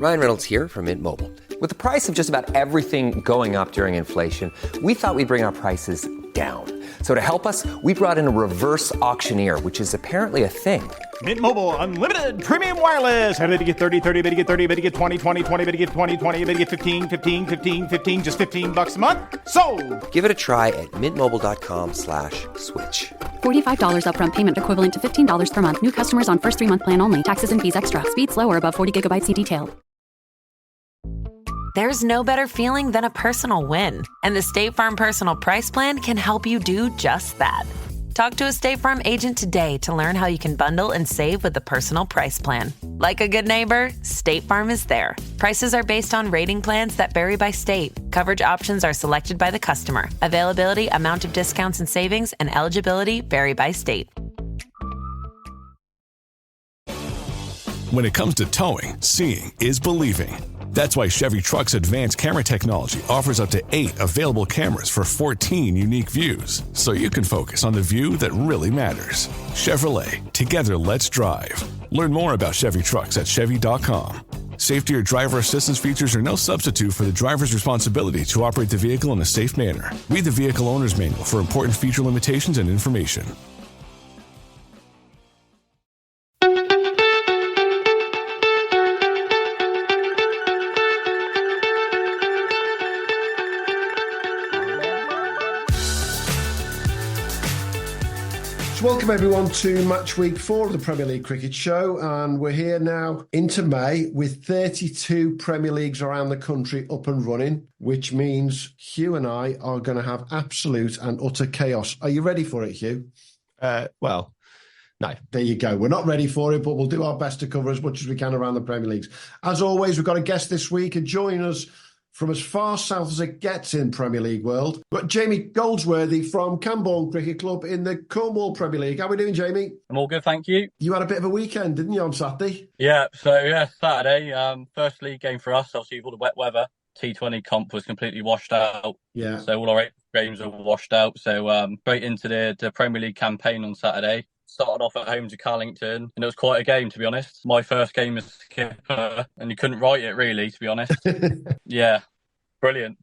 Ryan Reynolds here from Mint Mobile. With the price of just about everything going up during inflation, we thought we'd bring our prices down. So to help us, we brought in a reverse auctioneer, which is apparently a thing. Mint Mobile Unlimited Premium Wireless. How to get 30, 30, bit to get 30, bit to get 20, 20, 20, bit to get 20, 20, bit to get 15, 15, 15, 15, just $15 a month? Sold! Give it a try at mintmobile.com/switch. $45 upfront payment equivalent to $15 per month. New customers on first 3-month plan only. Taxes and fees extra. Speed slower above 40 gigabytes. See detail. There's no better feeling than a personal win. And the State Farm Personal Price Plan can help you do just that. Talk to a State Farm agent today to learn how you can bundle and save with the Personal Price Plan. Like a good neighbor, State Farm is there. Prices are based on rating plans that vary by state. Coverage options are selected by the customer. Availability, amount of discounts and savings, and eligibility vary by state. When it comes to towing, seeing is believing. That's why Chevy Truck's advanced camera technology offers up to 8 available cameras for 14 unique views, so you can focus on the view that really matters. Chevrolet, together let's drive. Learn more about Chevy Trucks at Chevy.com. Safety or driver assistance features are no substitute for the driver's responsibility to operate the vehicle in a safe manner. Read the Vehicle Owner's Manual for important feature limitations and information. Welcome everyone to match week 4 of the Premier League Cricket Show, and we're here now into May with 32 Premier Leagues around the country up and running, which means Hugh and I are going to have absolute and utter chaos. Are you ready for it, Hugh? Well, no. There you go. We're not ready for it, but we'll do our best to cover as much as we can around the Premier Leagues. As always, we've got a guest this week, and joining us from as far south as it gets in Premier League world, but Jamie Goldsworthy from Camborne Cricket Club in the Cornwall Premier League. How are we doing, Jamie? I'm all good, thank you. You had a bit of a weekend, didn't you, on Saturday? Yeah, Saturday, first league game for us, obviously with all the wet weather. T20 comp was completely washed out. Yeah. So all our 8 games are washed out. So straight into the Premier League campaign on Saturday. Started off at home to Carlington, and it was quite a game, to be honest. My first game as skipper, and you couldn't write it, really, to be honest. Yeah, brilliant.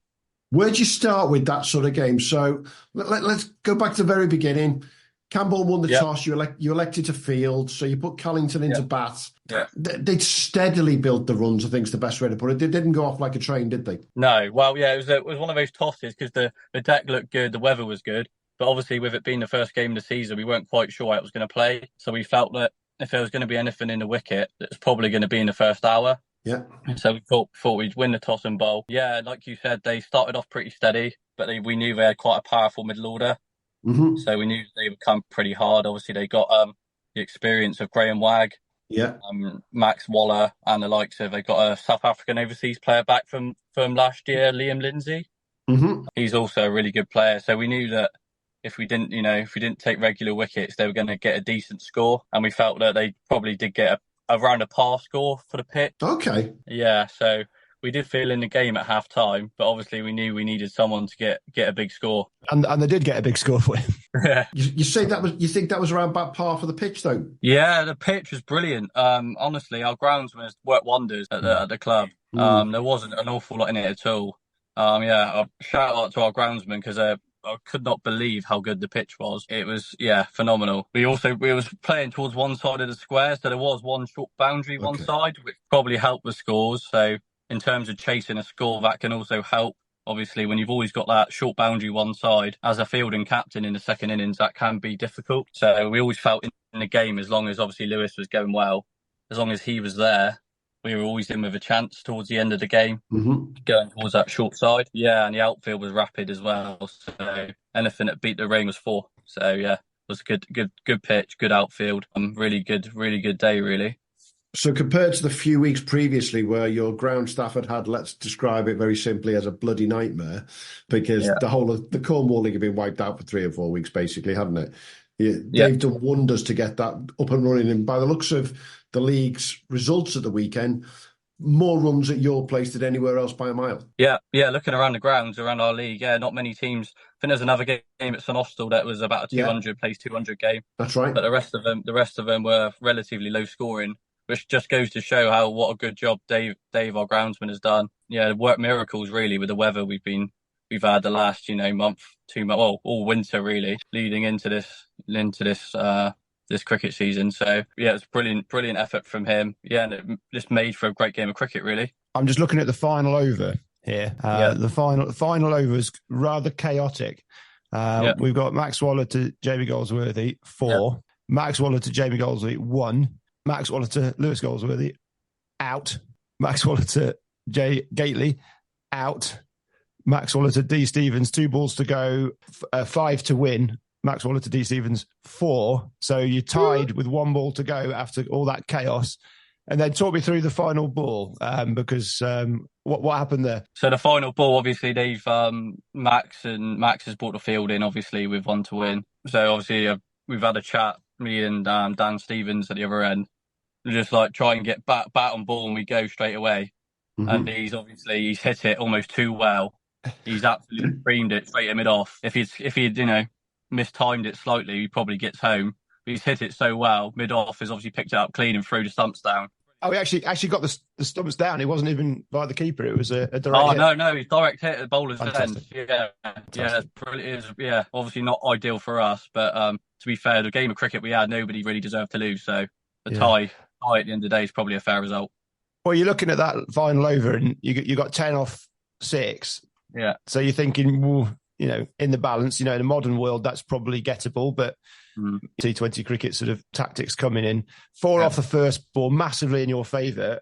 Where'd you start with that sort of game? So let's go back to the very beginning. Camborne won the toss. You elected to field, so you put Carlington into bat. Yeah. They'd steadily built the runs, I think is the best way to put it. They didn't go off like a train, did they? No. Well, yeah, it was one of those tosses because the deck looked good, the weather was good. But obviously, with it being the first game of the season, we weren't quite sure how it was going to play. So we felt that if there was going to be anything in the wicket, it was probably going to be in the first hour. Yeah. So we thought we'd win the toss and bowl. Yeah, like you said, they started off pretty steady, but we knew they had quite a powerful middle order. Mm-hmm. So we knew they would come pretty hard. Obviously, they got the experience of Graham Wagg, Max Waller, and the likes of. They got a South African overseas player back from last year, Liam Lindsay. Mm-hmm. He's also a really good player. So we knew that if we didn't take regular wickets, they were going to get a decent score, and we felt that they probably did get around a par score for the pitch. Okay. Yeah, so we did feel in the game at half time, but obviously we knew we needed someone to get a big score. And they did get a big score for him. Yeah. You think that was around about par for the pitch though? Yeah, the pitch was brilliant. Honestly, our groundsmen worked wonders at the club. There wasn't an awful lot in it at all. Shout out to our groundsmen because I could not believe how good the pitch was. It was, phenomenal. We was playing towards one side of the square, so there was one short boundary one side, which probably helped the scores. So in terms of chasing a score, that can also help. Obviously, when you've always got that short boundary one side, as a fielding captain in the second innings, that can be difficult. So we always felt in the game, as long as obviously Lewis was going well, as long as he was there, we were always in with a chance towards the end of the game, going towards that short side. Yeah, and the outfield was rapid as well. So anything that beat the rain was 4. So yeah, it was a good pitch, good outfield. Really good day, really. So compared to the few weeks previously where your ground staff had, let's describe it very simply as a bloody nightmare, because the whole of the Cornwall League had been wiped out for 3 or 4 weeks, basically, hadn't it? They've done wonders to get that up and running. And by the looks of the league's results at the weekend, more runs at your place than anywhere else by a mile. Yeah, looking around the grounds, around our league, not many teams. I think there's another game at St Austell that was about a 200 game. That's right. But the rest of them were relatively low scoring. which just goes to show what a good job Dave, our groundsman, has done. Yeah, work miracles really with the weather we've had the last, month, 2 months, well, all winter really, leading into this cricket season. So yeah, it's brilliant effort from him. Yeah, and it just made for a great game of cricket, really. I'm just looking at the final over here. The final over is rather chaotic. We've got Max Waller to Jamie Goldsworthy 4, Max Waller to Jamie Goldsworthy 1, Max Waller to Lewis Goldsworthy out, Max Waller to Jay Gately out, Max Waller to D Stevens 2 balls to go, 5 to win. Max Waller to D Stevens 4. So you tied with 1 ball to go after all that chaos. And then talk me through the final ball, because what happened there? So the final ball, obviously, they've Max has brought the field in, obviously, with 1 to win. So obviously, we've had a chat, me and Dan Stevens at the other end, just like try and get bat on ball, and we go straight away. Mm-hmm. And he's hit it almost too well. He's absolutely creamed it straight at mid-off. If he'd mistimed it slightly, he probably gets home. But he's hit it so well, mid-off has obviously picked it up clean and threw the stumps down. Oh, he actually got the stumps down. It wasn't even by the keeper. It was a direct hit. No, he's direct hit at the bowler's end. Yeah, it's brilliant. Yeah, obviously not ideal for us, but to be fair, the game of cricket we had, nobody really deserved to lose. So the tie at the end of the day is probably a fair result. Well, you're looking at that final over, and you got 10 off 6. Yeah. So you're thinking, well, in the balance, in the modern world, that's probably gettable, but T20 cricket sort of tactics coming in. 4 off the first ball, massively in your favour.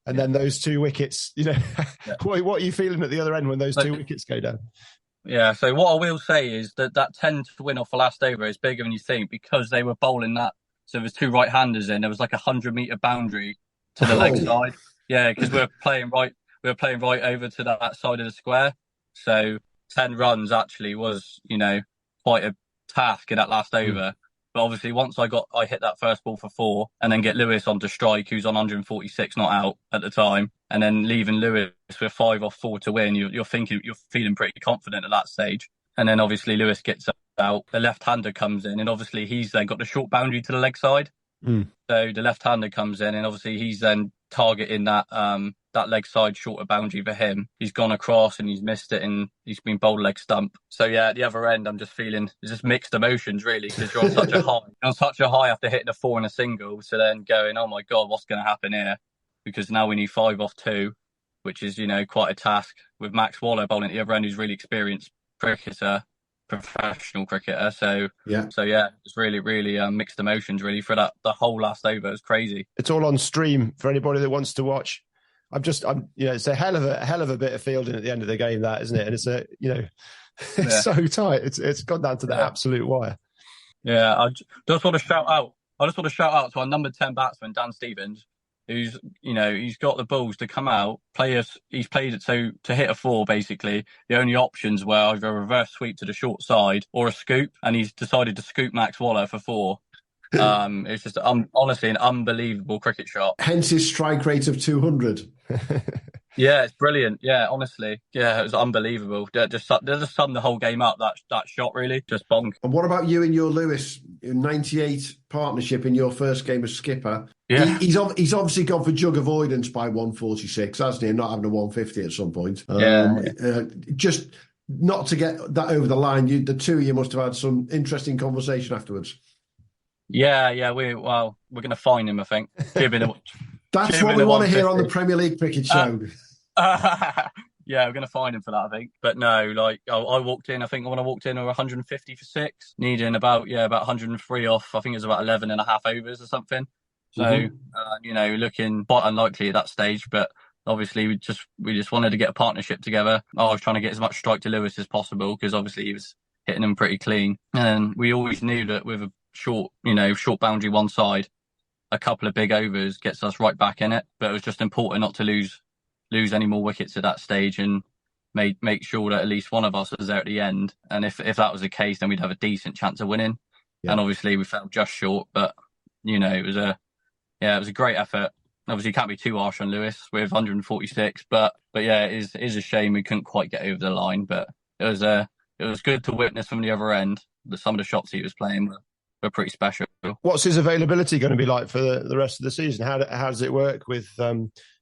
And then those 2 wickets, what are you feeling at the other end when those 2 wickets go down? Yeah, so what I will say is that 10 to win off the last over is bigger than you think, because they were bowling that. So there was 2 right-handers in. There was like 100-metre boundary to the leg side. Yeah, because we were playing right over to that side of the square. So 10 runs actually was, quite a task in that last over. But obviously once I hit that first ball for 4 and then get Lewis onto strike, who's on 146 not out at the time, and then leaving Lewis with 5 off 4 to win, you're feeling pretty confident at that stage. And then obviously Lewis gets out, the left-hander comes in, and obviously he's then got the short boundary to the leg side. So the left-hander comes in, and obviously he's then targeting that leg side shorter boundary for him. He's gone across and he's missed it, and he's been bowled leg stump. So yeah, at the other end, I'm just feeling it's just mixed emotions really, because you're on such a high. You're on such a high after hitting a 4 and a single. So then going, oh my God, what's going to happen here? Because now we need 5 off 2, which is, quite a task, with Max Waller bowling at the other end, who's really experienced cricketer, professional cricketer. So it's really mixed emotions really for the whole last over. It was crazy. It's all on stream for anybody that wants to watch. It's a hell of a bit of fielding at the end of the game, that, isn't it? And it's so tight. It's gone down to the absolute wire. Yeah, I just want to shout out to our number 10 batsman, Dan Stevens, who's, he's got the balls to come out, he's played it so to hit a 4, basically. The only options were either a reverse sweep to the short side or a scoop, and he's decided to scoop Max Waller for 4. It's just honestly an unbelievable cricket shot. Hence his strike rate of 200. Yeah, it's brilliant. Yeah, honestly. Yeah, it was unbelievable. Just summed the whole game up, that shot, really. Just bonk. And what about you and your Lewis 98 partnership in your first game as skipper? Yeah. He's obviously gone for jug avoidance by 146, hasn't he? And not having a 150 at some point. Just not to get that over the line, the two of you must have had some interesting conversation afterwards. Yeah, we're going to fine him, I think. That's what we want to hear on the Premier League cricket show. Yeah, we're going to fine him for that, I think. But no, I walked in, I think when I walked in, we were 150 for 6, needing about 103 off, I think it was about 11 and a half overs or something. So, looking quite unlikely at that stage, but obviously we just wanted to get a partnership together. I was trying to get as much strike to Lewis as possible, because obviously he was hitting them pretty clean. And we always knew that with a short boundary one side, a couple of big overs gets us right back in it. But it was just important not to lose any more wickets at that stage, and make sure that at least one of us was there at the end. And if that was the case, then we'd have a decent chance of winning. Yeah. And obviously we fell just short, but it was a great effort. Obviously you can't be too harsh on Lewis with 146, but yeah, it is a shame we couldn't quite get over the line. But it was good to witness from the other end some of the shots he was playing with. pretty special. What's his availability going to be like for the rest of the season? How does it work with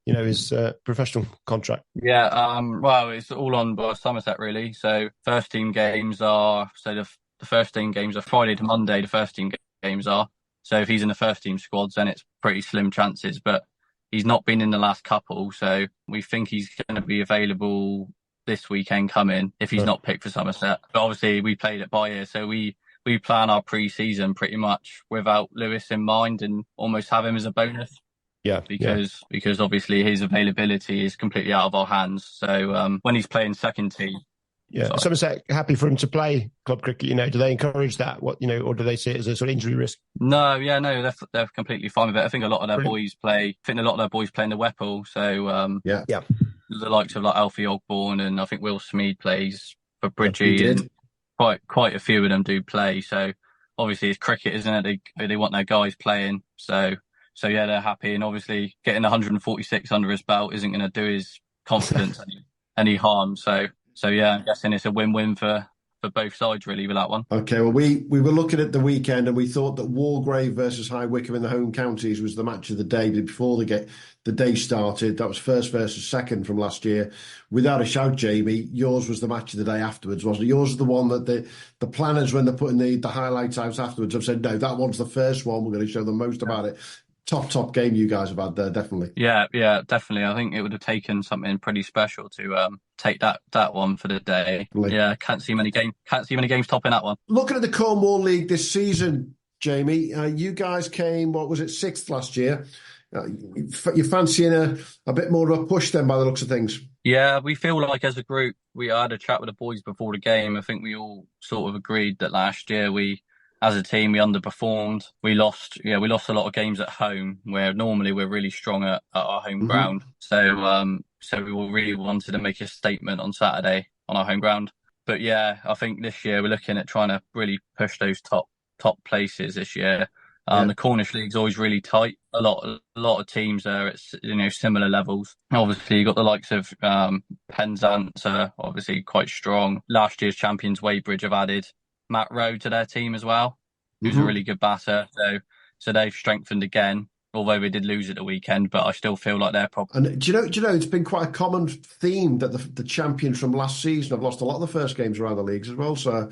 his professional contract? Yeah, well, it's all on by Somerset really. So first team games are the first team games are Friday to Monday. The first team games are. So if he's in the first team squads, then it's pretty slim chances. But he's not been in the last couple, so we think he's going to be available this weekend coming if he's not picked for Somerset. But obviously we played it by ear, so we plan our pre-season pretty much without Lewis in mind and almost have him as a bonus. Yeah, because obviously his availability is completely out of our hands. So when he's playing second team. Yeah, Somerset happy for him to play club cricket. Do they encourage that? Or do they see it as a sort of injury risk? No, they're completely fine with it. I think a lot of their boys play. I think a lot of their boys play in the Whipple. So the likes of like Alfie Ogborn and I think Will Smead plays for Bridgie, and quite a few of them do play. So obviously it's cricket, isn't it? They want their guys playing. So yeah, they're happy, and obviously getting 146 under his belt isn't going to do his confidence any harm. So yeah, I'm guessing it's a win-win for both sides really with that one. Okay, well we were looking at the weekend and we thought that Wargrave versus High Wycombe in the home counties was the match of the day. But before the day started, that was first versus second from last year. Without a shout, Jamie, yours was the match of the day afterwards, wasn't it? Yours is the one that the planners, when they're putting the highlights out afterwards, have said, no, that one's the first one. We're going to show them most about it. Top game you guys have had there, definitely. Yeah, definitely. I think it would have taken something pretty special to take that one for the day. Definitely. Yeah, can't see many games topping that one. Looking at the Cornwall League this season, Jamie, you guys came, what was it, 6th last year? You're fancying a bit more of a push then by the looks of things. Yeah, we feel like as a group, we had a chat with the boys before the game. I think we all sort of agreed that last year as a team, we underperformed. We lost a lot of games at home where normally we're really strong at our home ground. So we really wanted to make a statement on Saturday on our home ground. But yeah, I think this year we're looking at trying to really push those top places this year. The Cornish League's always really tight. A lot of teams are at similar levels. Obviously, you've got the likes of Penzance are obviously quite strong. Last year's champions Weybridge have added Matt Rowe to their team as well, who's a really good batter. So they've strengthened again, although we did lose at the weekend, but I still feel like they're probably... And do you know, it's been quite a common theme that the champions from last season have lost a lot of the first games around the leagues as well. So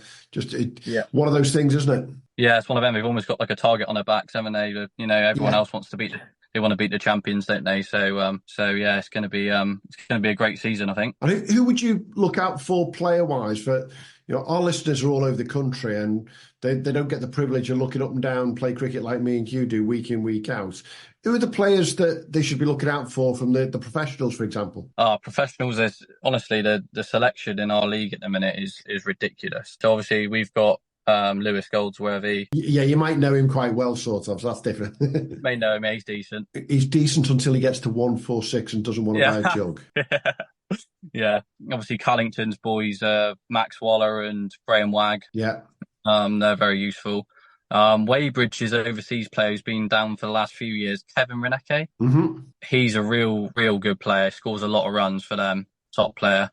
one of those things, isn't it? Yeah, it's one of them. They've almost got like a target on their backs, haven't they? Everyone else wants to they want to beat the champions, don't they? So yeah, it's going to be a great season, I think. And who would you look out for player-wise? For our listeners are all over the country and they don't get the privilege of looking up and down play cricket like me and you do week in, week out. Who are the players that they should be looking out for from the professionals, for example? Professionals is honestly the selection in our league at the minute is ridiculous. So obviously we've got Lewis Goldsworthy. Yeah, you might know him quite well, sort of, so that's different. You may know him, he's decent. He's decent until he gets to 146 and doesn't want to buy a jug. Yeah, obviously Carlington's boys, Max Waller and Graham Wagg. Yeah. They're very useful. Weybridge's overseas player who's been down for the last few years, Kevin Reneke. Mm-hmm. He's a real good player, scores a lot of runs for them, top player.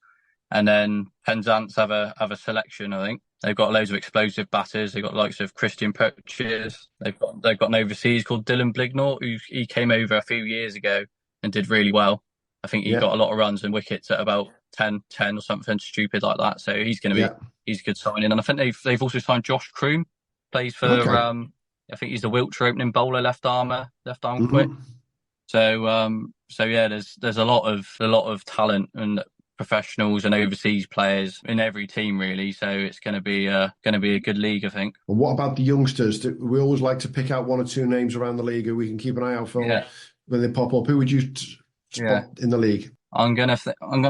And then Penzance have a selection, I think. They've got loads of explosive batters. They've got likes of Christian Purchase. They've got an overseas called Dylan Blignor, he came over a few years ago and did really well. I think he got a lot of runs and wickets at about 10 or something stupid like that. So he's going to be he's a good signing. And I think they've also signed Josh Kroom, plays for I think he's the Wiltshire opening bowler, left arm quick. So yeah, there's a lot of talent and professionals and overseas players in every team really, so it's going to be a good league, I think. And what about the youngsters? We always like to pick out one or two names around the league who we can keep an eye out for when they pop up. Who would you spot in the league? I'm gonna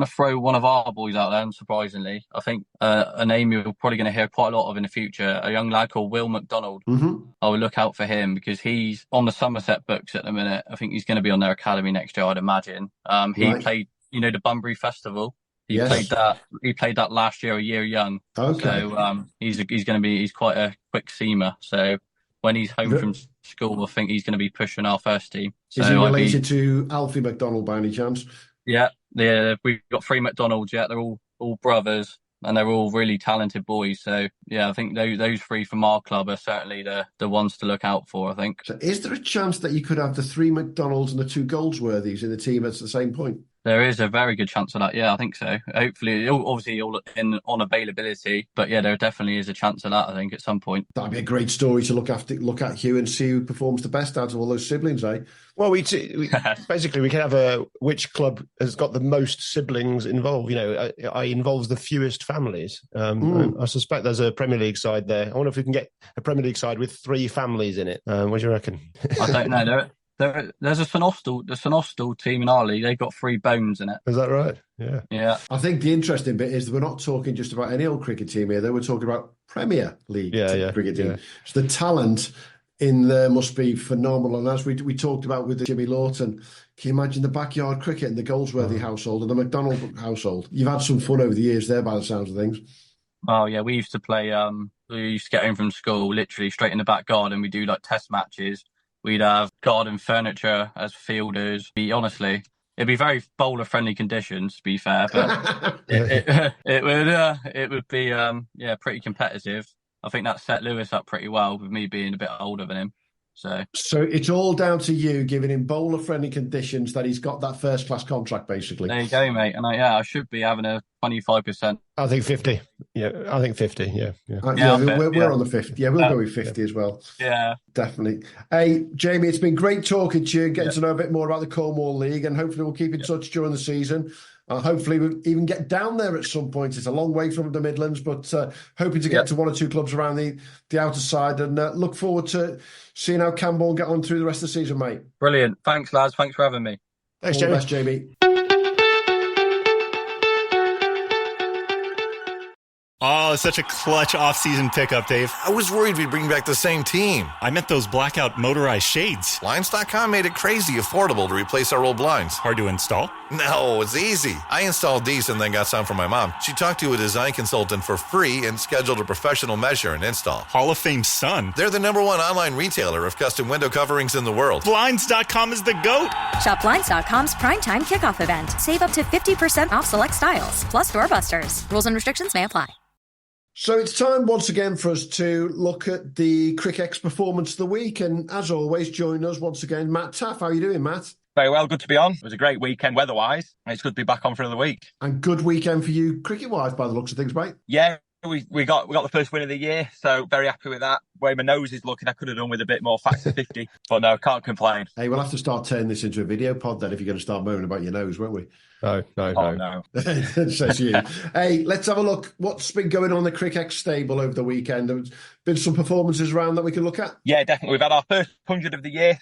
throw one of our boys out there, unsurprisingly. I think a name you're probably going to hear quite a lot of in the future, a young lad called Will McDonald. I would look out for him because he's on the Somerset books at the minute. I think he's going to be on their academy next year, I'd imagine. He played the Bunbury Festival. He played that last year, a year young. Okay. So he's quite a quick seamer. So when he's home from school, I think he's going to be pushing our first team. Is he related to Alfie McDonald by any chance? Yeah, we've got 3 McDonalds. Yeah, they're all brothers. and they're all really talented boys. So yeah, I think those three from our club are certainly the ones to look out for, I think. So is there a chance that you could have the 3 McDonalds and the 2 Goldsworthys in the team at the same point? There is a very good chance of that. Yeah, I think so. Hopefully, obviously, all in on availability, but yeah, there definitely is a chance of that. I think at some point. That'd be a great story to look at, Hugh, and see who performs the best out of all those siblings, eh? Well, we basically we can have which club has got the most siblings involved. You know, involves the fewest families. I suspect there's a Premier League side there. I wonder if we can get a Premier League side with 3 families in it. What do you reckon? I don't know. There's a St Austell team in our league. They've got 3 bones in it. Is that right? Yeah. I think the interesting bit is that we're not talking just about any old cricket team here. They were talking about Premier League cricket team. So the talent in there must be phenomenal. And as we talked about with Jimmy Lawton, can you imagine the backyard cricket in the Goldsworthy household and the McDonald household? You've had some fun over the years there by the sounds of things. Oh yeah, we used to play. We used to get home from school, literally straight in the back garden. We do like test matches. We'd have garden furniture as fielders. It'd be very bowler-friendly conditions, to be fair, but it would be pretty competitive. I think that set Lewis up pretty well with me being a bit older than him. So it's all down to you giving him bowler-friendly conditions that he's got that first-class contract, basically. There you go, mate. And I should be having a 25%. I think 50. Yeah, I think 50. Yeah. We're on the 50. Yeah, we'll go with 50 as well. Yeah, definitely. Hey, Jamie, it's been great talking to you, getting to know a bit more about the Cornwall League, and hopefully we'll keep in touch during the season. Hopefully we'll even get down there at some point. It's a long way from the Midlands, but hoping to get to 1 or 2 clubs around the outer side, and look forward to seeing how Camborne get on through the rest of the season, mate. Brilliant. Thanks, lads. Thanks for having me. Thanks, All Jamie. the best, Jamie. Oh, such a clutch off-season pickup, Dave. I was worried we'd bring back the same team. I meant those blackout motorized shades. Blinds.com made it crazy affordable to replace our old blinds. Hard to install? No, it's easy. I installed these and then got some for my mom. She talked to a design consultant for free and scheduled a professional measure and install. Hall of Fame son. They're the #1 online retailer of custom window coverings in the world. Blinds.com is the GOAT. Shop Blinds.com's primetime kickoff event. Save up to 50% off select styles, plus doorbusters. Rules and restrictions may apply. So it's time once again for us to look at the Cricket performance of the week. And as always, join us once again, Matt Taff. How are you doing, Matt? Very well, good to be on. It was a great weekend weather-wise. It's good to be back on for another week. And good weekend for you cricket-wise by the looks of things, mate. Yeah, we got the first win of the year, so very happy with that. Where my nose is looking, I could have done with a bit more factor 50, but no, can't complain. Hey, we'll have to start turning this into a video pod then if you're going to start moaning about your nose, won't we? No. Says you. Hey, let's have a look. What's been going on in the Cricket stable over the weekend? There's been some performances around that we can look at. Yeah, definitely. We've had our first 100 of the year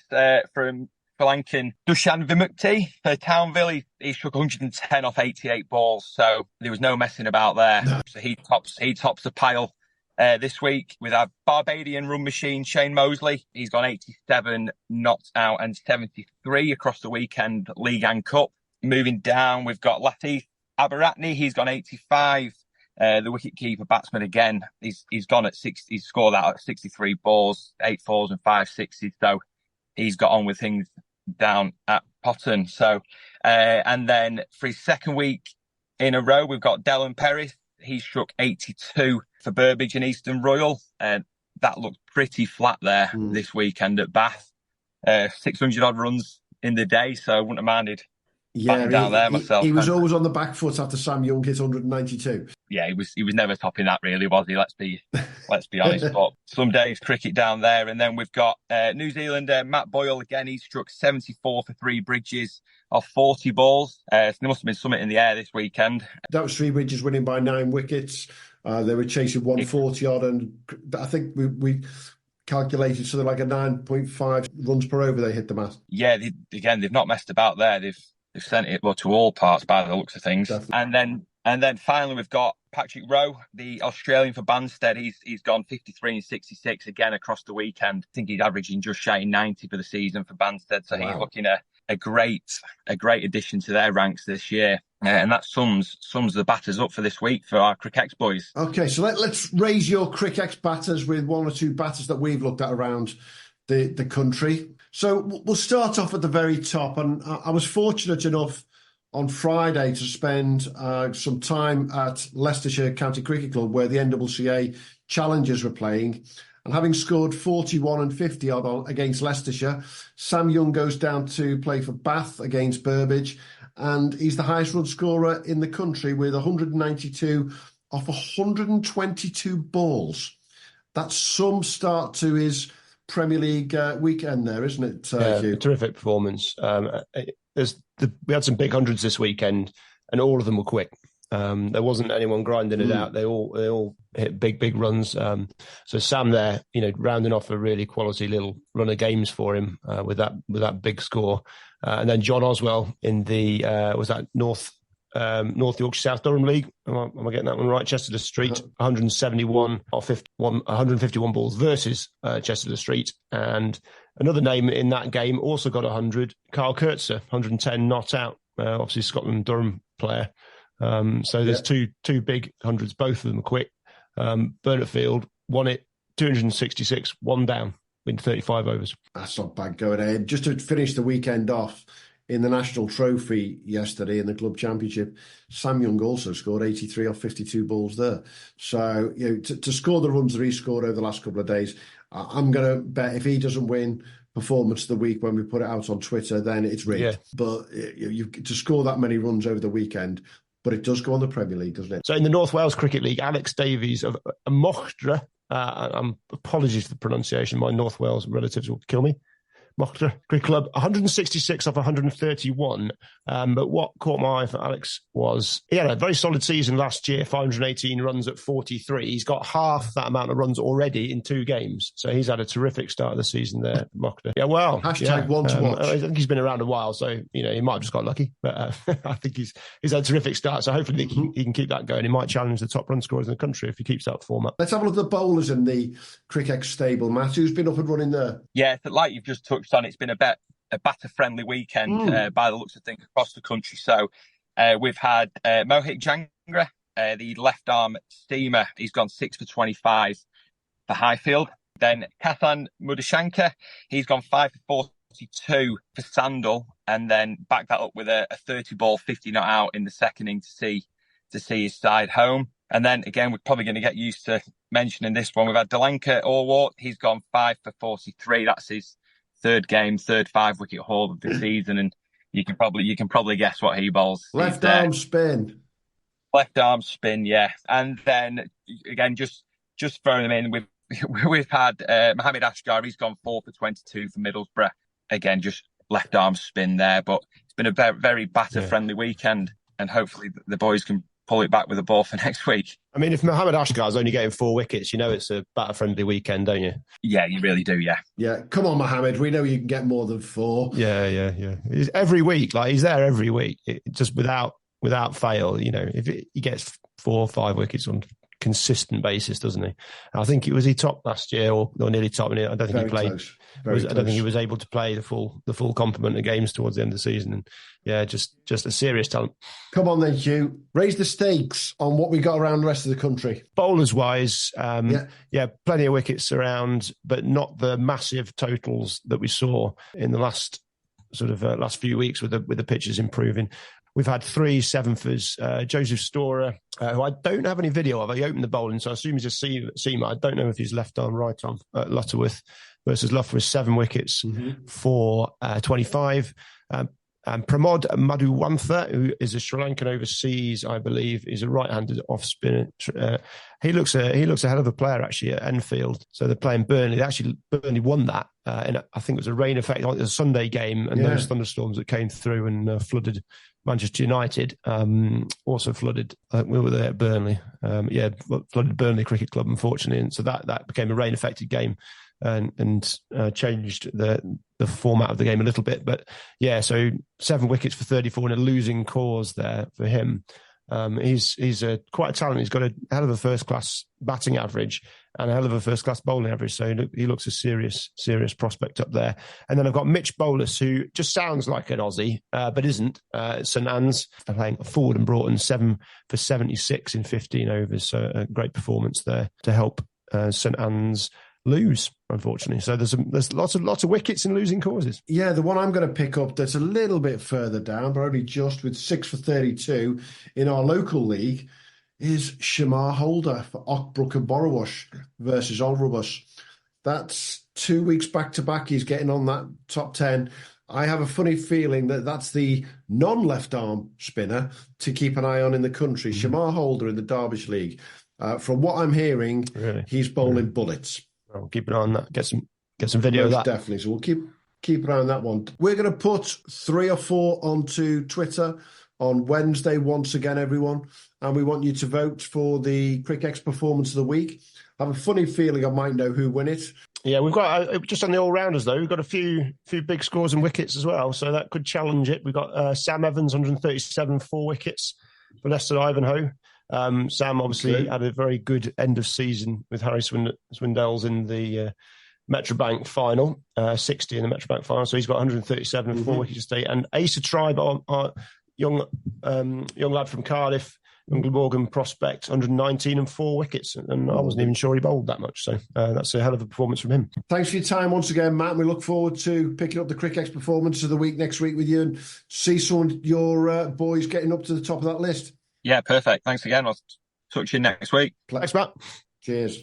from Sri Lankan Dushan Vimukti for Townville. He struck 110 off 88 balls, so there was no messing about there. No. So he tops the pile. This week with our Barbadian run machine, Shane Mosley. He's gone 87 not out and 73 across the weekend, League and Cup. Moving down, we've got Latif Abaratni. He's gone 85. The wicket-keeper batsman again. He's gone at 60. He's scored that at 63 balls, 8 fours and 5 sixes. So he's got on with things down at Potton. So, and then for his second week in a row, we've got Dylan Perry. He struck 82 for Burbage and Eastern Royal. That looked pretty flat there this weekend at Bath. 600 odd runs in the day, so I wouldn't have minded. Yeah, down there myself. He was always on the back foot after Sam Young hit 192. Yeah, he was never topping that, really, was he? Let's be honest. But some days cricket down there, and then we've got New Zealander Matt Boyle again. He struck 74 for 3 bridges off 40 balls. So there must have been something in the air this weekend. That was 3 bridges winning by 9 wickets. They were chasing 140 odd, and I think we calculated something like a 9.5 runs per over they hit the mat. Yeah, they've not messed about there. They've sent it to all parts by the looks of things. Definitely. And then finally we've got Patrick Rowe, the Australian for Banstead. He's gone 53 and 66 again across the weekend. I think he's averaging just shy of 90 for the season for Banstead. So He's looking at a great addition to their ranks this year. And that sums the batters up for this week for our Cricket boys. Okay, so let's raise your Cricket batters with 1 or 2 batters that we've looked at around the country. So we'll start off at the very top. And I was fortunate enough on Friday to spend some time at Leicestershire County Cricket Club, where the NCCA Challengers were playing. And having scored 41 and 50 against Leicestershire, Sam Young goes down to play for Bath against Burbage. And he's the highest run scorer in the country with 192 off 122 balls. That's some start to his Premier League weekend there, isn't it, Hugh? A terrific performance. We had some big hundreds this weekend, and all of them were quick. There wasn't anyone grinding it out. They all hit big runs. So Sam there, rounding off a really quality little run of games for him with that big score. And then John Oswell in the was that North Yorkshire South Durham League. Am I getting that one right? Chesterton Street, 171 off 151 balls versus Chesterton Street. And another name in that game also got 100. Carl Kurtzer, 110 not out. Obviously Scotland Durham player. So there's two big hundreds, both of them are quick. Burnetfield won it 266, one down in 35 overs. That's not bad going ahead. Just to finish the weekend off, in the National Trophy yesterday in the Club Championship, Sam Young also scored 83 off 52 balls there. So, to score the runs that he scored over the last couple of days, I'm going to bet if he doesn't win Performance of the Week when we put it out on Twitter, then it's rigged. Yeah. But to score that many runs over the weekend, but it does go on the Premier League, doesn't it? So in the North Wales Cricket League, Alex Davies of Mochtra, apologies for the pronunciation, my North Wales relatives will kill me. Mochtra Cricket Club, 166 off 131. But what caught my eye for Alex was he had a very solid season last year, 518 runs at 43. He's got half that amount of runs already in 2 games. So he's had a terrific start of the season there, Mochtra. Yeah, well. Hashtag one to watch. I think he's been around a while, so, he might have just got lucky. But I think he's had a terrific start. So hopefully he can keep that going. He might challenge the top run scorers in the country if he keeps that form up. Let's have a look at the bowlers in the Cricket stable. Matt, who's been up and running there? Yeah, like you've just touched on, it's been a batter-friendly weekend by the looks of things across the country. So we've had Mohit Jangra, the left-arm steamer. He's gone 6 for 25 for Highfield. Then Kathan Mudashankar, he's gone 5 for 42 for Sandal, and then back that up with a 30-ball 50 not out in the second inning to see his side home. And then again, we're probably going to get used to mentioning this one. We've had Delanka Orwart. He's gone 5 for 43. That's his third 5-wicket haul of the season, and you can probably guess what he bowls. Left arm spin, yeah. And then again, just throwing them in, we've had Mohammed Ashgar. He's gone 4 for 22 for Middlesbrough. Again, just left arm spin there, but it's been a very, very batter friendly weekend, and hopefully the boys can pull it back with a ball for next week. I mean, if Mohammed Ashgar's only getting 4 wickets, it's a batter-friendly weekend, don't you? Yeah, you really do, yeah. Yeah, come on, Mohammed. We know you can get more than 4. Yeah. He's every week, he's there every week, just without fail. If he gets 4 or 5 wickets on consistent basis, doesn't he? I think he top last year or nearly top. I don't think he played. I don't think he was able to play the full complement of games towards the end of the season. And yeah, just a serious talent. Come on then, Hugh. Raise the stakes on what we got around the rest of the country. Bowlers wise, plenty of wickets around, but not the massive totals that we saw in the last few weeks with the pitches improving. We've had 3 seventhers. Joseph Storer, who I don't have any video of. I opened the bowling, so I assume he's a seamer. I don't know if he's left arm, right arm. Lutterworth versus Lutterworth, 7 wickets for 25. And Pramod Madhuwantha, who is a Sri Lankan overseas, I believe, is a right-handed off-spinner. He looks a hell of a player, actually, at Enfield. So they're playing Burnley. Burnley won that. And I think it was a rain effect on a Sunday game, and those thunderstorms that came through and flooded Manchester United, also flooded. I think we were there at Burnley. Flooded Burnley Cricket Club, unfortunately. And so that became a rain-affected game and changed the format of the game a little bit. But yeah, so 7 wickets for 34 in a losing cause there for him. He's quite a talent. He's got a hell of a first-class batting average and a hell of a first-class bowling average. So he looks a serious prospect up there. And then I've got Mitch Bolus, who just sounds like an Aussie, but isn't. St Anne's playing forward and Broughton, 7 for 76 in 15 overs. So a great performance there to help St Anne's lose, unfortunately. So there's lots of wickets in losing causes. Yeah, the one I'm going to pick up that's a little bit further down, but only just with 6 for 32 in our local league, is Shamar Holder for Ockbrook and Borrowash versus Olrobus. That's 2 weeks back-to-back. He's getting on that top 10. I have a funny feeling that that's the non-left arm spinner to keep an eye on in the country. Shamar Holder in the Derbyshire League. From what I'm hearing, he's bowling bullets. I'll keep an eye on that. Get some video of that. Definitely. So we'll keep an eye on that one. We're going to put 3 or 4 onto Twitter on Wednesday once again, everyone. And we want you to vote for the Cricket X Performance of the Week. I have a funny feeling I might know who win it. Yeah, we've got, just on the all-rounders, though, we've got a few big scores and wickets as well, so that could challenge it. We've got Sam Evans, 137, 4 wickets for Leicester Ivanhoe. Sam obviously had a very good end of season with Harry Swindells in the Metrobank final, 60 in the Metrobank final, so he's got 137 and 4 wickets to stay. And Asa Tribe, our young lad from Cardiff, young Glamorgan prospect, 119 and 4 wickets, and I wasn't even sure he bowled that much, so that's a hell of a performance from him. Thanks for your time once again, Matt. We look forward to picking up the Cricket X Performance of the Week next week with you and see some of your boys getting up to the top of that list. Yeah, perfect. Thanks again. I'll talk to you next week. Thanks, Matt. Cheers.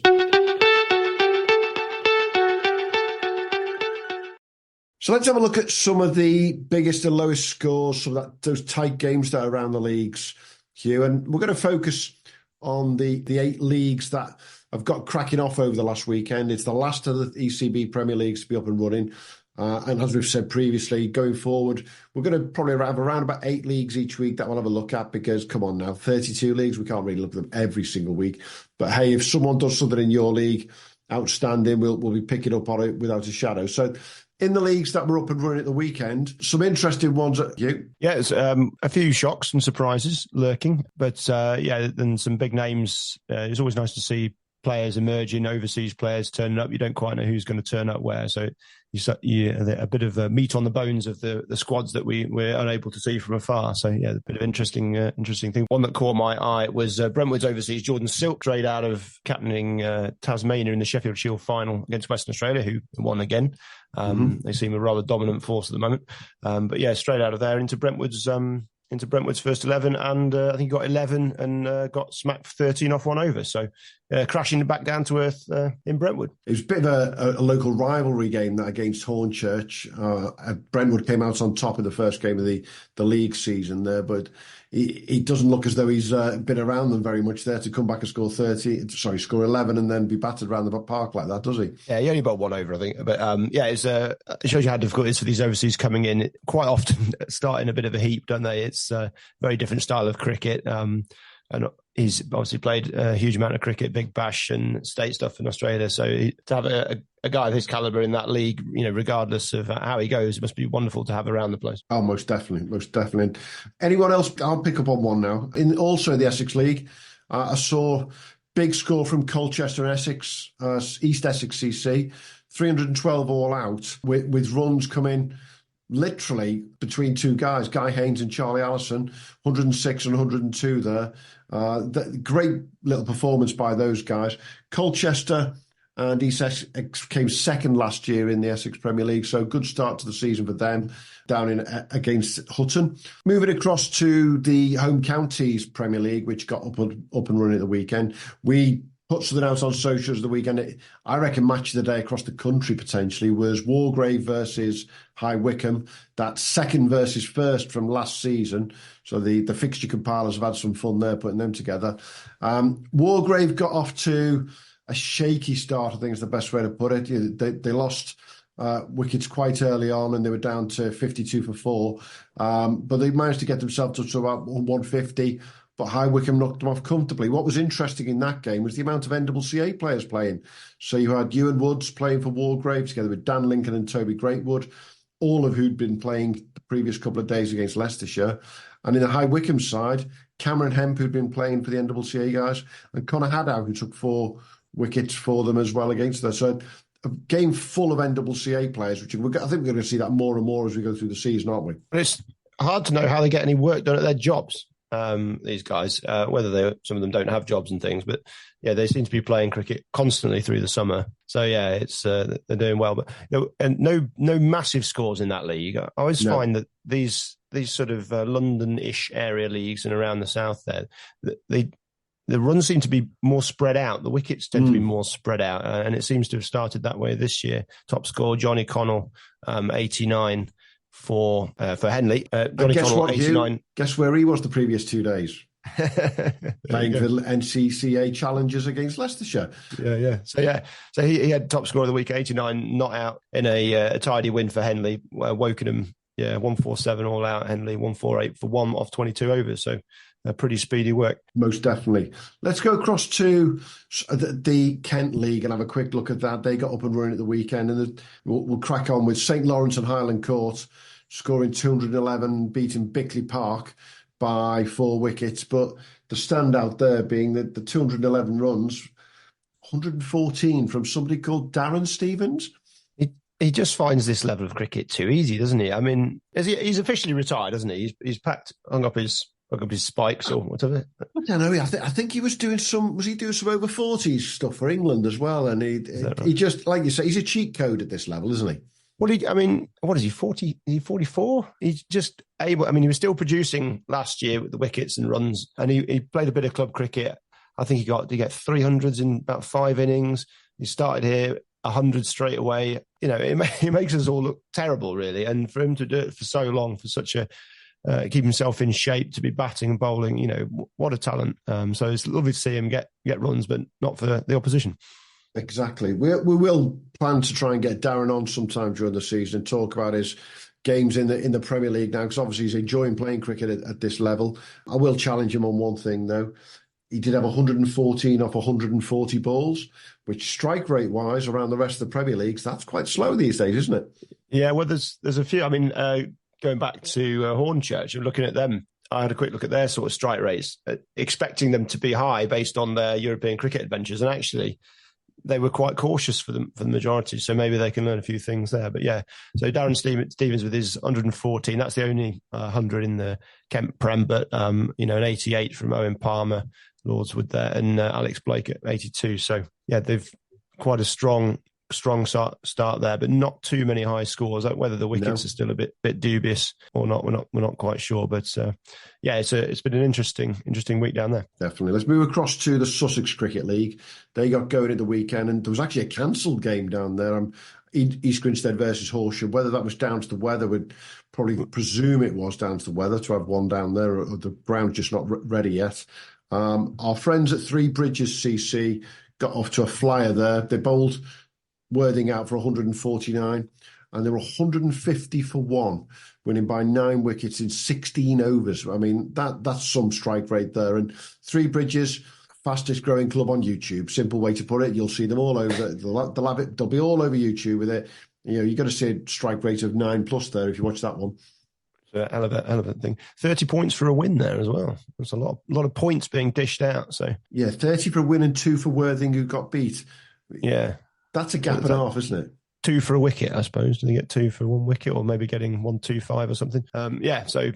So let's have a look at some of the biggest and lowest scores, some of those tight games that are around the leagues, Hugh. And we're going to focus on the 8 leagues that have got cracking off over the last weekend. It's the last of the ECB Premier Leagues to be up and running. And as we've said previously, going forward, we're going to probably have around about 8 leagues each week that we'll have a look at because, come on now, 32 leagues, we can't really look at them every single week. But hey, if someone does something in your league, outstanding, we'll be picking up on it without a shadow. So in the leagues that were up and running at the weekend, some interesting ones at you. Yeah, it's a few shocks and surprises lurking, but and some big names. It's always nice to see players emerging, overseas players turning up. You don't quite know who's going to turn up where, so you a bit of meat on the bones of the squads that we're unable to see from afar. So yeah, a bit of interesting thing. One that caught my eye was Brentwood's overseas Jordan Silk, straight out of captaining Tasmania in the Sheffield Shield final against Western Australia, who won again. They seem a rather dominant force at the moment, but yeah, straight out of there into Brentwood's first 11, and I think he got 11 and got smacked 13 off 1 over. So crashing back down to earth in Brentwood. It was a bit of a local rivalry game that against Hornchurch. Brentwood came out on top in the first game of the league season there, but he doesn't look as though he's been around them very much there to come back and score 11 and then be battered around the park like that, does he? Yeah, he only bowled 1 over, I think. But it shows you how difficult it is for these overseas coming in. Quite often start in a bit of a heap, don't they? It's a very different style of cricket. And he's obviously played a huge amount of cricket, Big Bash and state stuff in Australia. So to have a guy of his calibre in that league, regardless of how he goes, it must be wonderful to have around the place. Oh, most definitely. Anyone else? I'll pick up on one now. Also the Essex League, I saw big score from Colchester and Essex, East Essex CC, 312 all out with runs coming literally between 2 guys, Guy Haynes and Charlie Allison, 106 and 102 there. Great little performance by those guys. Colchester and East Essex came second last year in the Essex Premier League, so good start to the season for them down in against Hutton. Moving across to the Home Counties Premier League, which got up and running at the weekend. We put something out on socials the weekend. I reckon match of the day across the country potentially was Wargrave versus High Wycombe. That second versus first from last season. So the fixture compilers have had some fun there putting them together. Wargrave got off to a shaky start, I think is the best way to put it. They lost wickets quite early on and they were down to 52 for 4. But they managed to get themselves up to about 150. But High Wycombe knocked them off comfortably. What was interesting in that game was the amount of NCCA players playing. So you had Ewan Woods playing for Wargrave together with Dan Lincoln and Toby Greatwood, all of who'd been playing the previous couple of days against Leicestershire. And in the High Wycombe side, Cameron Hemp, who'd been playing for the NCCA guys, and Connor Haddow, who took 4 wickets for them as well against them. So a game full of NCCA players, which I think we're going to see that more and more as we go through the season, aren't we? But it's hard to know how they get any work done at their jobs. these guys, whether some of them don't have jobs and things, but yeah, they seem to be playing cricket constantly through the summer. So yeah, it's they're doing well, but and no massive scores in that league. I always find that these sort of London-ish area leagues and around the south there, the runs seem to be more spread out. The wickets tend to be more spread out, and it seems to have started that way this year. Top score, Johnny Connell, 89 for Henley. Johnny Connell, 89. Guess where he was the previous 2 days? Playing for NCCA challenges against Leicestershire. So he had top score of the week, 89, not out in a tidy win for Henley. Wokenham, 147 all out. Henley 148 for 1 off 22 overs. So pretty speedy work. Most definitely. Let's go across to the Kent League and have a quick look at that. They got up and running at the weekend, and we'll crack on with St Lawrence and Highland Court scoring 211, beating Bickley Park by 4 wickets. But the standout there being that the 211 runs, 114 from somebody called Darren Stevens. He just finds this level of cricket too easy, doesn't he? I mean, he's officially retired, hasn't he? He's hung up his spikes or whatever. I don't know. I think he was doing some. Was he doing some over 40s stuff for England as well? And he just, like you say, he's a cheat code at this level, isn't he? Well, what is he? 40? Is he 44? He's just able. I mean, he was still producing last year with the wickets and runs, and he played a bit of club cricket. I think he get 300s in about 5 innings. He started here 100 straight away. You know, it makes us all look terrible, really. And for him to do it for so long, for such a keep himself in shape, to be batting and bowling, you know, what a talent. So it's lovely to see him get runs, but not for the opposition. Exactly. We will plan to try and get Darren on sometime during the season and talk about his games in the Premier League now, because obviously he's enjoying playing cricket at this level. I will challenge him on one thing, though. He did have 114 off 140 balls, which strike rate wise around the rest of the Premier Leagues, that's quite slow these days, isn't it? Yeah, well, there's a few. I mean, going back to Hornchurch and looking at them, I had a quick look at their sort of strike rates, expecting them to be high based on their European cricket adventures, and actually they were quite cautious for the majority, so maybe they can learn a few things there. But yeah, so Darren Stevens with his 114, that's the only 100 in the Kent Prem, but an 88 from Owen Palmer, Lordswood there, and Alex Blake at 82. So yeah, they've quite a strong start there, but not too many high scores. Whether the wickets are still a bit dubious or not, we're not quite sure. But it's been an interesting week down there. Definitely. Let's move across to the Sussex Cricket League. They got going at the weekend, and there was actually a cancelled game down there. East Grinstead versus Horsham. Whether that was down to the weather, would probably presume it was down to the weather to have one down there, or the ground's just not ready yet. Our friends at Three Bridges CC got off to a flyer there. They bowled Worthing out for 149, and they were 150 for 1, winning by 9 wickets in 16 overs. I mean, that's some strike rate there. And Three Bridges, fastest growing club on YouTube. Simple way to put it. You'll see them all over. They'll be all over YouTube with it. You know, you've got to see a strike rate of 9+ there if you watch that one. Hell of a thing. 30 points for a win there as well. There's a lot of points being dished out. So yeah, 30 for a win and 2 for Worthing, who got beat. Yeah. That's a gap and a half, isn't it? 2 for a wicket, I suppose. Do they get 2 for 1 wicket, or maybe getting 125 or something? So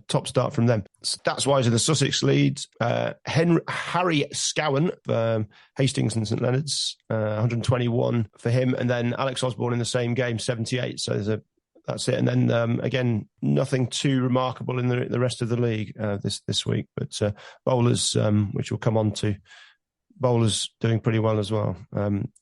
top start from them. Stats-wise in the Sussex leads, Harry Scowen, Hastings and St Leonard's, 121 for him, and then Alex Osborne in the same game, 78. So that's it. And then, again, nothing too remarkable in the rest of the league this week. But bowlers, which we'll come on to, bowlers doing pretty well as well.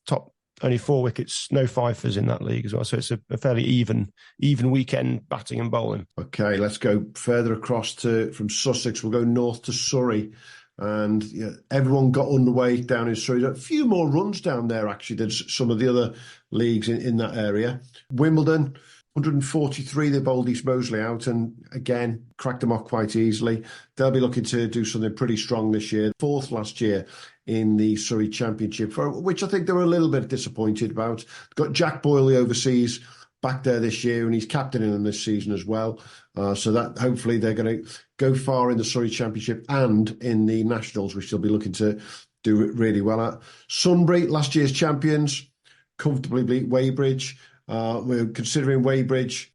Top only 4 wickets, no fifers in that league as well. So it's a fairly even weekend batting and bowling. Okay, let's go further across from Sussex. We'll go north to Surrey. And everyone got underway down in Surrey. A few more runs down there, actually, than some of the other leagues in that area. Wimbledon, 143, they bowled East Moseley out and, again, cracked them off quite easily. They'll be looking to do something pretty strong this year. 4th last year in the Surrey Championship, for which I think they were a little bit disappointed about. Got Jack Boyle, the overseas, back there this year, and he's captaining them this season as well. So that hopefully they're going to go far in the Surrey Championship and in the Nationals, which they'll be looking to do really well at. Sunbury, last year's champions, comfortably beat Weybridge. We're considering Weybridge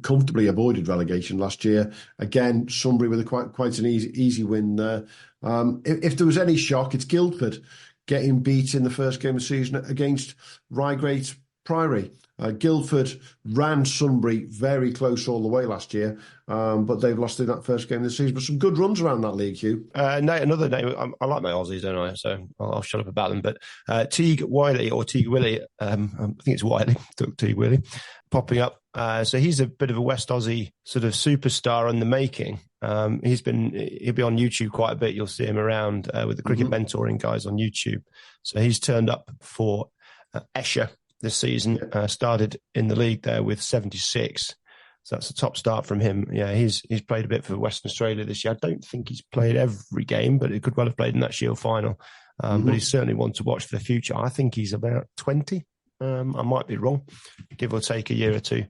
comfortably avoided relegation last year. Again, Sunbury with quite an easy win there. If there was any shock, it's Guildford getting beat in the first game of the season against Reigate Priory. Guildford ran Sunbury very close all the way last year, but they've lost in that first game of the season. But some good runs around that league, Hugh. Another name, I like my Aussies, don't I? So I'll shut up about them. But Teague Wiley, I think it's Wiley, Teague Wiley, popping up. So he's a bit of a West Aussie sort of superstar in the making. He'll be on YouTube quite a bit. You'll see him around with the cricket mentoring guys on YouTube. So he's turned up for Esher this season, started in the league there with 76. So that's a top start from him. Yeah, he's played a bit for Western Australia this year. I don't think he's played every game, but he could well have played in that Shield final. But he's certainly one to watch for the future. I think he's about 20. I might be wrong, give or take a year or two.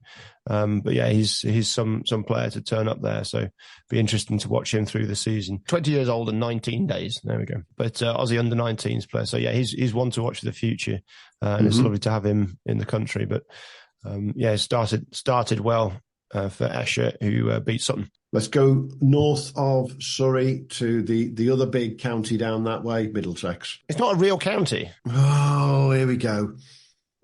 But yeah, he's some player to turn up there. So be interesting to watch him through the season. 20 years old and 19 days. There we go. But Aussie under 19s player. So yeah, he's one to watch for the future. And it's lovely to have him in the country. But yeah, started well for Esher, who beat Sutton. Let's go north of Surrey to the other big county down that way, Middlesex. It's not a real county. Oh, here we go.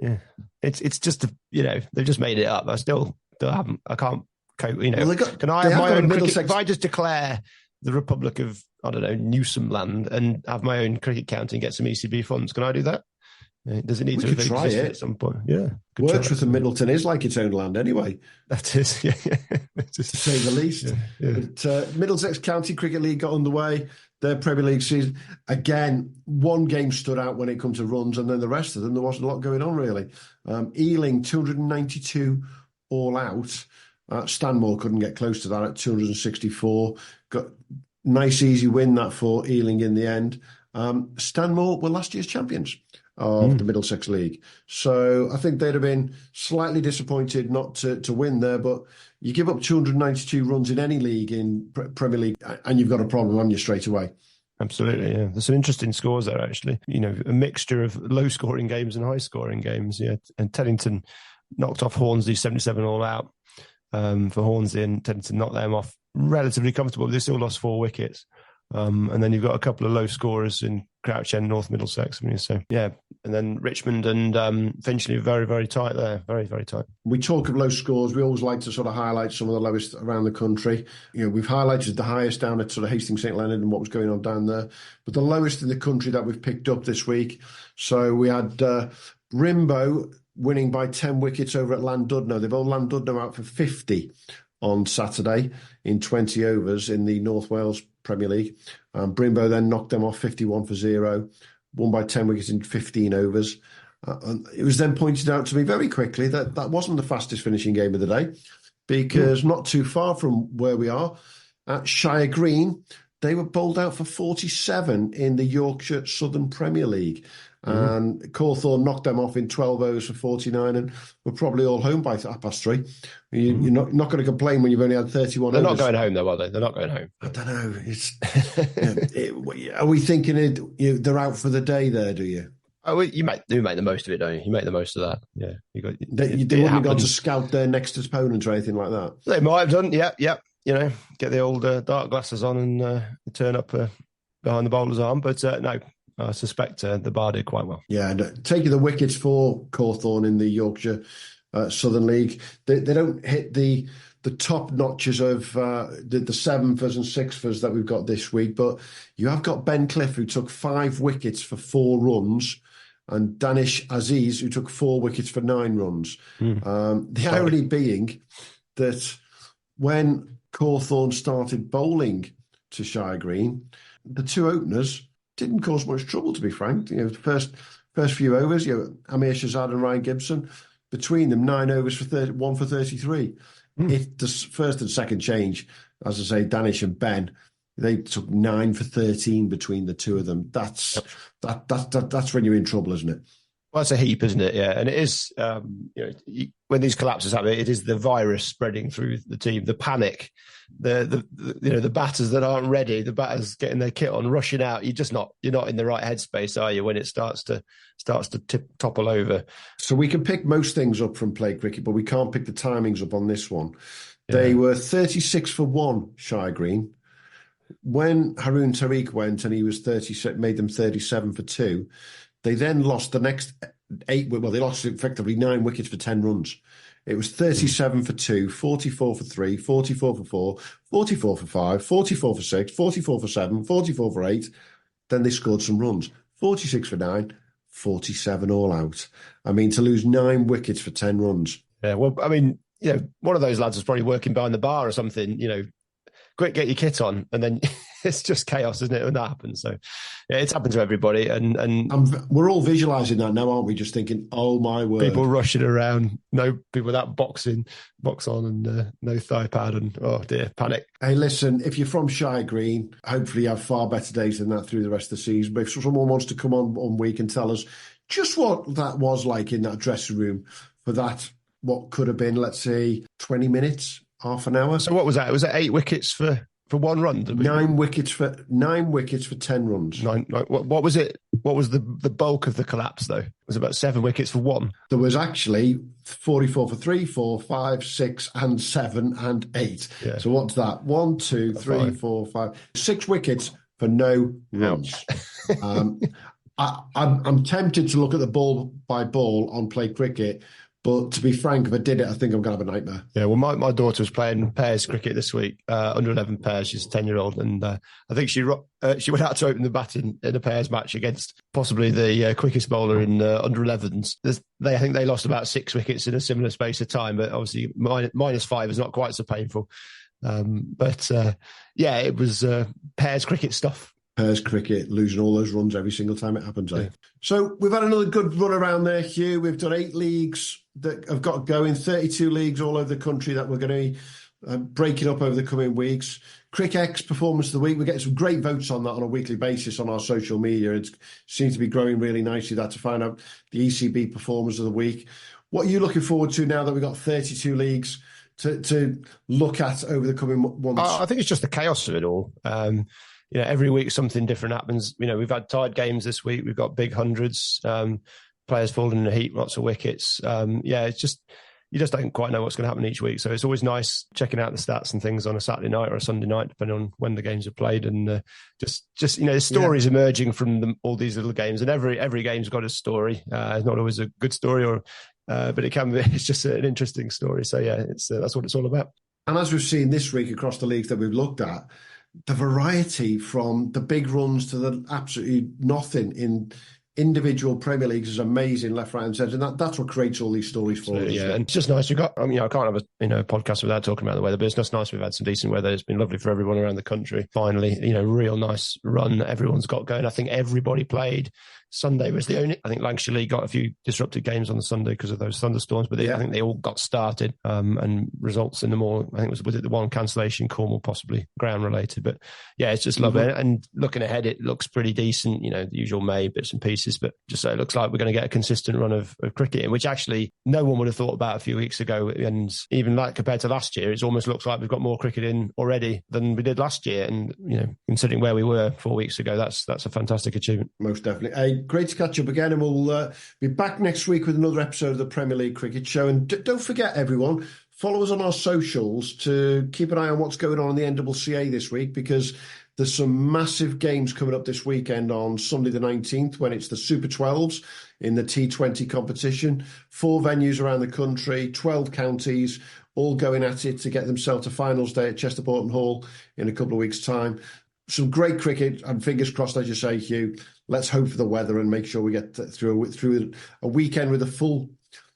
Yeah, it's just they've just made it up. I still haven't. I can't cope. Can I have my own cricket? If I just declare the Republic of Newsome land and have my own cricket county and get some ECB funds, can I do that? Does it need to exist at some point? Yeah, Wordsworth and Middleton is like its own land anyway. That is, yeah. To say the least. Yeah. But Middlesex County Cricket League got underway. Their Premier League season, again, one game stood out when it comes to runs, and then the rest of them, there wasn't a lot going on, really. Ealing, 292 all out. Stanmore couldn't get close to that at 264. Got nice, easy win, that for Ealing in the end. Stanmore were last year's champions of the Middlesex League. So I think they'd have been slightly disappointed not to win there, but you give up 292 runs in any league in Premier League and you've got a problem on you straight away. Absolutely, yeah. There's some interesting scores there, actually. A mixture of low-scoring games and high-scoring games, yeah. And Teddington knocked off Hornsey 77 all out for Hornsey, and Teddington knocked them off relatively comfortable. They still lost 4 wickets. And then you've got a couple of low scorers in Crouch End, North Middlesex. So, yeah. And then Richmond and Finchley are very, very tight there. Very, very tight. We talk of low scores. We always like to sort of highlight some of the lowest around the country. We've highlighted the highest down at sort of Hastings St Leonard and what was going on down there. But the lowest in the country that we've picked up this week. So we had Brimbo winning by 10 wickets over at Llandudno. They've bowled Llandudno out for 50 on Saturday in 20 overs in the North Wales Premier League. Brimbo then knocked them off 51 for 0, won by 10 wickets in 15 overs. And it was then pointed out to me very quickly that that wasn't the fastest finishing game of the day, because not too far from where we are, at Shire Green, they were bowled out for 47 in the Yorkshire Southern Premier League. And Cawthorne knocked them off in 12 overs for 49 and were probably all home by 3:30. You're not going to complain when you've only had 31 They're overs. not going home, though, are they? They're not going home. I don't know. Are we thinking they're out for the day there, do you? Oh, you make the most of it, don't you? You make the most of that. Yeah. They wouldn't have gone to scout their next opponents or anything like that? They might have done, yeah. Get the old dark glasses on and turn up behind the bowler's arm. But no, I suspect the bar did quite well. Yeah, and taking the wickets for Cawthorne in the Yorkshire Southern League, they don't hit the top notches of the 7-fers and 6-fers that we've got this week, but you have got Ben Cliff, who took 5 wickets for 4 runs, and Danish Aziz, who took 4 wickets for 9 runs. The irony being that when Cawthorne started bowling to Shire Green, the 2 openers didn't cause much trouble, to be frank. The first few overs, Amir Shazad and Ryan Gibson, between them 9 overs for 1 for 33. If the first and second change, as I say, Danish and Ben, they took 9 for 13 between the two of them. That's when you're in trouble, isn't it? Well, it's a heap, isn't it? Yeah, and it is. When these collapses happen, it is the virus spreading through the team, the panic, the batters that aren't ready, the batters getting their kit on, rushing out. You're not in the right headspace, are you? When it starts to topple over. So we can pick most things up from play cricket, but we can't pick the timings up on this one. Yeah. They were 36 for 1, Shire Green. When Haroon Tariq went and he was 36, made them 37 for 2. They then lost the next 8. Well, they lost effectively 9 wickets for 10 runs. It was 37 for 2, 44 for 3, 44 for 4, 44 for 5, 44 for 6, 44 for 7, 44 for 8. Then they scored some runs. 46 for 9, 47 all out. I mean, to lose 9 wickets for 10 runs. Yeah, well, I mean, one of those lads was probably working behind the bar or something, quick, get your kit on, and then it's just chaos, isn't it, when that happens? So yeah, it's happened to everybody, and we're all visualising that now, aren't we? Just thinking, oh my word, people rushing around, no people without box on, and no thigh pad, and oh dear, panic. Hey, listen, if you're from Shire Green, hopefully you have far better days than that through the rest of the season. But if someone wants to come on week and tell us just what that was like in that dressing room for that, what could have been, let's say, 20 minutes. Half an hour. So what was that? Was it 8 wickets for 1 run? 9 wickets for 10 runs. What was it? What was the bulk of the collapse though? It was about 7 wickets for 1. There was actually 44 for 3, 4, 5, 6, and 7 and 8. Yeah. So what's that? 1, 2, 3, 4, 5, 6 wickets for no runs. I'm tempted to look at the ball by ball on play cricket. But to be frank, if I did it, I think I'm going to have a nightmare. Yeah, well, my daughter was playing pairs cricket this week, under 11 pairs. She's a 10-year-old, and I think she went out to open the bat in a pairs match against possibly the quickest bowler in under 11s. I think they lost about 6 wickets in a similar space of time, but obviously -5 is not quite so painful. It was pairs cricket stuff. Pairs cricket, losing all those runs every single time it happens. Yeah. So we've had another good run around there, Hugh. We've done 8 leagues that have got going, 32 leagues all over the country that we're going to be breaking up over the coming weeks. CricX Performance of the Week. We're getting some great votes on that on a weekly basis on our social media. It seems to be growing really nicely, that, to find out the ECB Performance of the Week. What are you looking forward to now that we've got 32 leagues to look at over the coming months? I think it's just the chaos of it all. Every week something different happens. We've had tied games this week. We've got big hundreds, players falling in a heap, lots of wickets. It's just, you just don't quite know what's going to happen each week. So it's always nice checking out the stats and things on a Saturday night or a Sunday night, depending on when the games are played. And the stories emerging from all these little games. And every game's got a story. It's not always a good story, but it can be. It's just an interesting story. So that's what it's all about. And as we've seen this week across the leagues that we've looked at, the variety from the big runs to the absolutely nothing in individual Premier Leagues is amazing, left, right and centre. And that's what creates all these stories for us. Yeah, and it's just nice. I can't have a podcast without talking about the weather, but it's just nice we've had some decent weather. It's been lovely for everyone around the country. Finally, real nice run that everyone's got going. I think everybody played. Sunday was the only, I think Lancashire League got a few disrupted games on the Sunday because of those thunderstorms, but I think they all got started and results in them all. I think was it the one cancellation, Cornwall possibly ground related, but it's just lovely. And looking ahead, it looks pretty decent, the usual May bits and pieces, but just so it looks like we're going to get a consistent run of cricket, which actually no one would have thought about a few weeks ago. And even like compared to last year, it almost looks like we've got more cricket in already than we did last year. And, considering where we were 4 weeks ago, that's a fantastic achievement. Most definitely. Great to catch up again, and we'll be back next week with another episode of the Premier League Cricket Show. And don't forget, everyone, follow us on our socials to keep an eye on what's going on in the NCCA this week, because there's some massive games coming up this weekend on Sunday the 19th when it's the Super 12s in the T20 competition. 4 venues around the country, 12 counties, all going at it to get themselves to finals day at Chester Boughton Hall in a couple of weeks' time. Some great cricket, and fingers crossed, as you say, Hugh. Let's hope for the weather and make sure we get through a weekend with a full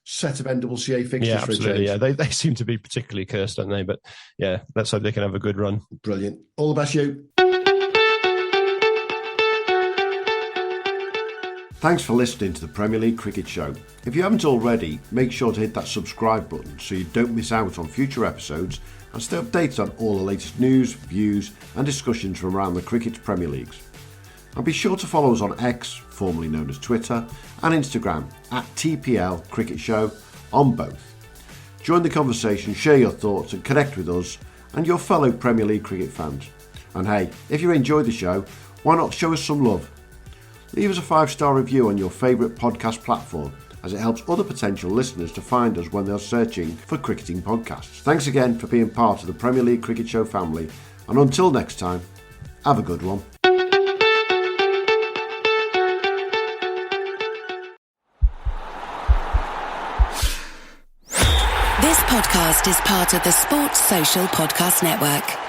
set of NCCA fixtures. Yeah, absolutely. Yeah, they seem to be particularly cursed, don't they? But let's hope they can have a good run. Brilliant. All the best, Hugh. Thanks for listening to the Premier League Cricket Show. If you haven't already, make sure to hit that subscribe button so you don't miss out on future episodes and stay updated on all the latest news, views and discussions from around the cricket's Premier Leagues. And be sure to follow us on X, formerly known as Twitter, and Instagram at TPL Cricket Show on both. Join the conversation, share your thoughts and connect with us and your fellow Premier League cricket fans. And hey, if you enjoyed the show, why not show us some love? Leave us a 5-star review on your favourite podcast platform, as it helps other potential listeners to find us when they're searching for cricketing podcasts. Thanks again for being part of the Premier League Cricket Show family, and until next time, have a good one. This podcast is part of the Sports Social Podcast Network.